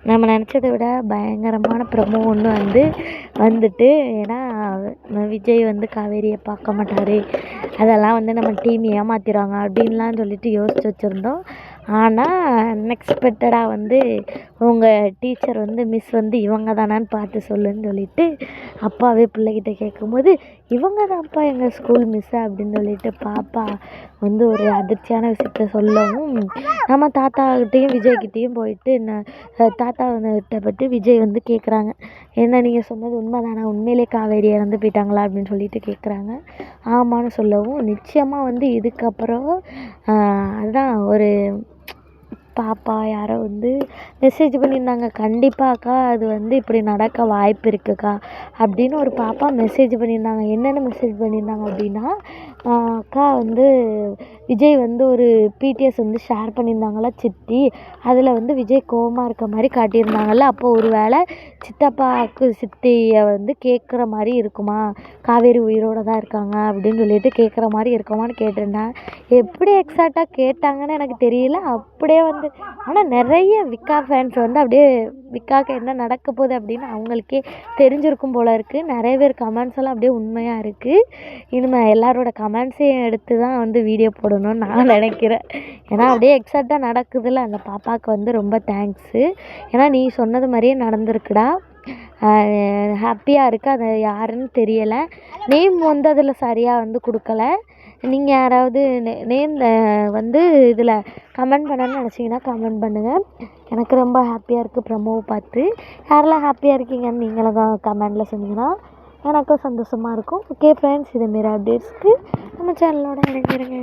நம்ம நினச்சத விட பயங்கரமான ப்ரமோ ஒன்று வந்துட்டு, ஏன்னா விஜய் காவேரியை பார்க்க மாட்டார், அதெல்லாம் நம்ம டீம் ஏமாற்றிடுவாங்க அப்படின்லாம் சொல்லிட்டு யோசிச்சு வச்சுருந்தோம். ஆனால் அன்எக்ஸ்பெக்டடாக உங்கள் டீச்சர் மிஸ் இவங்க தானான்னு பார்த்து சொல்லுன்னு சொல்லிட்டு அப்பாவே பிள்ளைகிட்ட கேட்கும்போது, இவங்க தான்ப்பா எங்கள் ஸ்கூல் மிஸ்ஸு அப்படின்னு சொல்லிட்டு பாப்பா ஒரு அதிர்ச்சியான விஷயத்த சொல்லவும், நம்ம தாத்தாக்கிட்டேயும் விஜய்கிட்டேயும் போயிட்டு தாத்தா கிட்ட விஜய் கேட்குறாங்க, என்ன நீங்கள் சொன்னது உண்மைதானா, உண்மையிலே காவேரி இறந்து போயிட்டாங்களா அப்படின்னு சொல்லிட்டு கேட்குறாங்க. ஆமான்னு சொல்லவும், நிச்சயமாக இதுக்கப்புறம் அதுதான் ஒரு பாப்பா யாரோ மெசேஜ் பண்ணியிருந்தாங்க, கண்டிப்பாக அக்கா அது இப்படி நடக்க வாய்ப்பு இருக்குக்கா அப்படின்னு ஒரு பாப்பா மெசேஜ் பண்ணியிருந்தாங்க. என்னென்ன மெசேஜ் பண்ணியிருந்தாங்க அப்படின்னா, அக்கா விஜய் ஒரு பிடிஎஸ் ஷேர் பண்ணியிருந்தாங்களா சித்தி, அதில் விஜய் கோவமாக இருக்க மாதிரி காட்டியிருந்தாங்கல்ல, அப்போ ஒரு வேளை சித்தப்பாவுக்கு சித்தியை கேட்குற மாதிரி இருக்குமா, காவேரி உயிரோடு தான் இருக்காங்க அப்படின்னு சொல்லிட்டு கேட்குற மாதிரி இருக்குமான்னு கேட்டிருந்தேன். எப்படி எக்ஸாக்டாக கேட்டாங்கன்னு எனக்கு தெரியல. அப்படியே ஆனால் நிறைய விக்கா ஃபேன்ஸ் அப்படியே விக்காவுக்கு என்ன நடக்க போகுது அப்படின்னு அவங்களுக்கே தெரிஞ்சிருக்கும் போல இருக்குது. நிறைய பேர் கமெண்ட்ஸ் எல்லாம் அப்படியே உண்மையாக இருக்குது. இனிமேல் எல்லாரோட கமெண்ட்ஸையும் எடுத்து தான் வீடியோ போடணும்னு நான் நினைக்கிறேன். ஏன்னா அப்படியே எக்ஸாக்டாக நடக்குதுல்ல, அந்த பாப்பாவுக்கு ரொம்ப தேங்க்ஸு. ஏன்னா நீ சொன்னது மாதிரியே நடந்திருக்குடா, ஹாப்பியாக இருக்குது. அது யாருன்னு தெரியலை, நேம் அதில் சரியாக கொடுக்கல. நீங்கள் யாராவது நேம் இதில் கமெண்ட் பண்ணணும்னு நினச்சிங்கன்னா கமெண்ட் பண்ணுங்கள். எனக்கு ரொம்ப ஹாப்பியாக இருக்குது ப்ரமோவை பார்த்து. யாரெல்லாம் ஹாப்பியாக இருக்கீங்கன்னு நீங்களும் கமெண்டில் சொன்னீங்கன்னா எனக்கும் சந்தோஷமாக இருக்கும். ஓகே ஃப்ரெண்ட்ஸ், இதுமாரி அப்டேட்ஸ்க்கு நம்ம சேனலோட இணைஞ்சிருங்க.